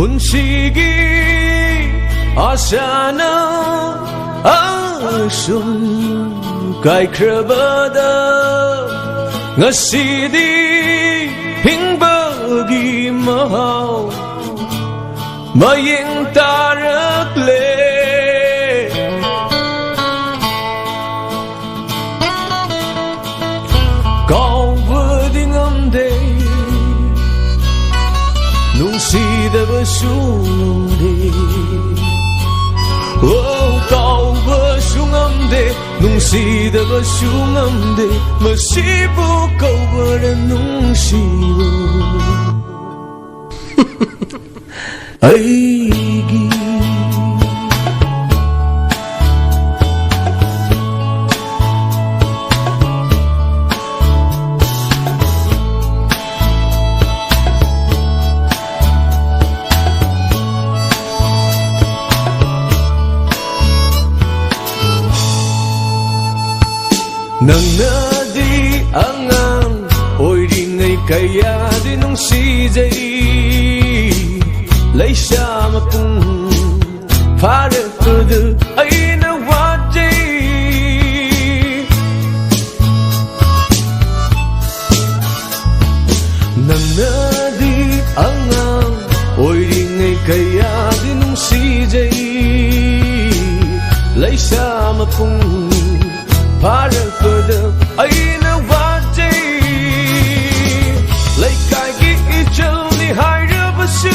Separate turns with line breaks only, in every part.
ꯄꯨꯟꯁꯤꯒꯤ ꯑꯁꯥꯅ ꯑꯁꯨꯝ ꯀꯥꯏꯈ꯭ꯔꯕꯗ ꯉꯁꯤꯗꯤ ꯍꯤꯡꯕꯒꯤ ꯃꯍꯥꯎ ꯃꯌꯦꯡ ꯇꯥꯔꯛꯂꯦ ꯀꯥꯎꯕꯗꯤ ꯉꯝꯗꯦ ꯅꯨꯡꯁꯤꯗꯕꯁꯨ ꯉꯝꯗꯦ ꯀꯥꯎꯕꯁꯨ ꯉꯝꯗꯦ ꯅꯨꯡꯁꯤꯗꯕꯁꯨ ꯉꯝꯗꯦ ꯃꯁꯤꯕꯨ ꯀꯧꯕꯔ ꯅꯨꯡꯁꯤꯕ ꯑꯩꯒꯤ ꯅꯪꯅꯗꯤ ꯑꯉꯥꯡ ꯑꯣꯏꯔꯤꯉꯩ ꯀꯌꯥꯗꯤ ꯅꯨꯡꯁꯤꯖꯩ ꯂꯩꯁꯥ ꯃꯄꯨꯡ ꯐꯥꯔꯛꯄꯗ ꯑꯩꯅ ꯋꯥꯖꯩ ꯅꯪꯅꯗꯤ ꯑꯉꯥꯡ ꯑꯣꯏꯔꯤꯉꯩ ꯀꯌꯥꯗꯤ ꯅꯨꯡꯁꯤꯖꯩ ꯂꯩꯁꯥ ꯃꯄꯨꯡ ꯐꯥꯔꯛꯄꯗ ꯑꯩꯅ ꯋꯥꯖꯩ ꯂꯩꯀꯥꯏꯒꯤ ꯏꯆꯜꯅꯤ ꯍꯥꯏꯔꯕꯁꯨ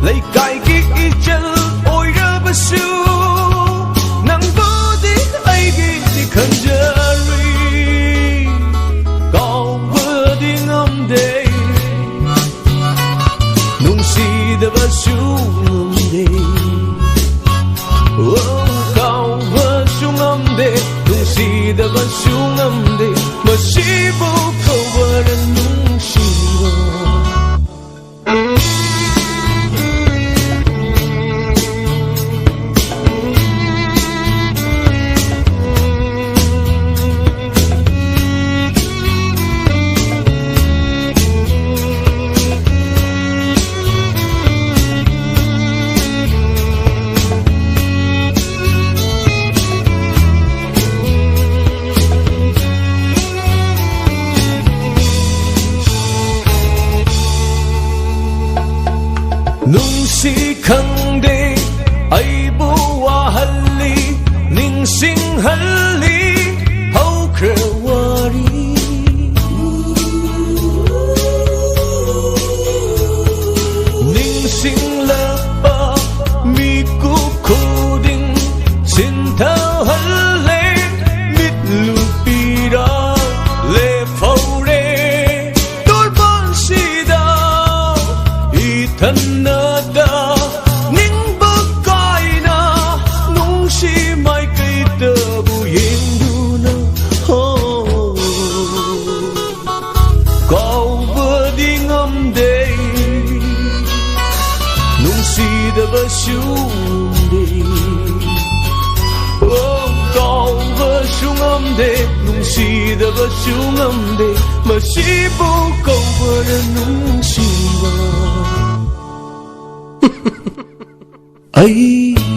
ꯂꯩꯀꯥꯏꯒꯤ ꯏꯆꯜ ꯑꯣꯏꯔꯕꯁꯨ ꯅꯪꯕꯨꯗꯤ ꯑꯩꯒꯤꯗꯤ ꯈꯟꯖꯔꯤ ꯀꯥꯎꯕꯗꯤ ꯉꯝꯗꯦ ꯅꯨꯡꯁꯤꯗꯕꯁꯨ ꯉꯝꯗꯦ ꯅꯨꯡꯁꯤꯗꯕꯁꯨ ꯉꯝꯗꯦ ꯃꯁꯤꯕꯨ ꯀꯧꯕꯔ ꯅꯨꯡꯁꯤꯕ ꯅꯨꯡꯁꯤ ꯈꯪꯗꯦ ꯑꯩꯕꯨ ꯋꯥꯍꯜꯂꯤ ꯅꯤꯡꯁꯤꯡꯍꯜꯂꯤ ꯍꯧꯈ꯭ꯔ ꯋꯥꯔꯤ ꯅꯤꯡꯁꯤꯡꯂꯛꯄ ꯃꯤꯀꯨꯞ ꯈꯨꯗꯤꯡ ꯁꯤꯟꯊꯍꯜꯂꯦ ꯃꯤꯠꯂꯨꯄꯤꯔ ꯂꯦꯞꯍꯧꯔꯦ ꯇꯣꯔꯕꯥꯟꯁꯤꯗ 이탄나 nungsidabashu ngamde kaubashu ngamde nungsidabashu ngamde masibu kaubara nungsiba ay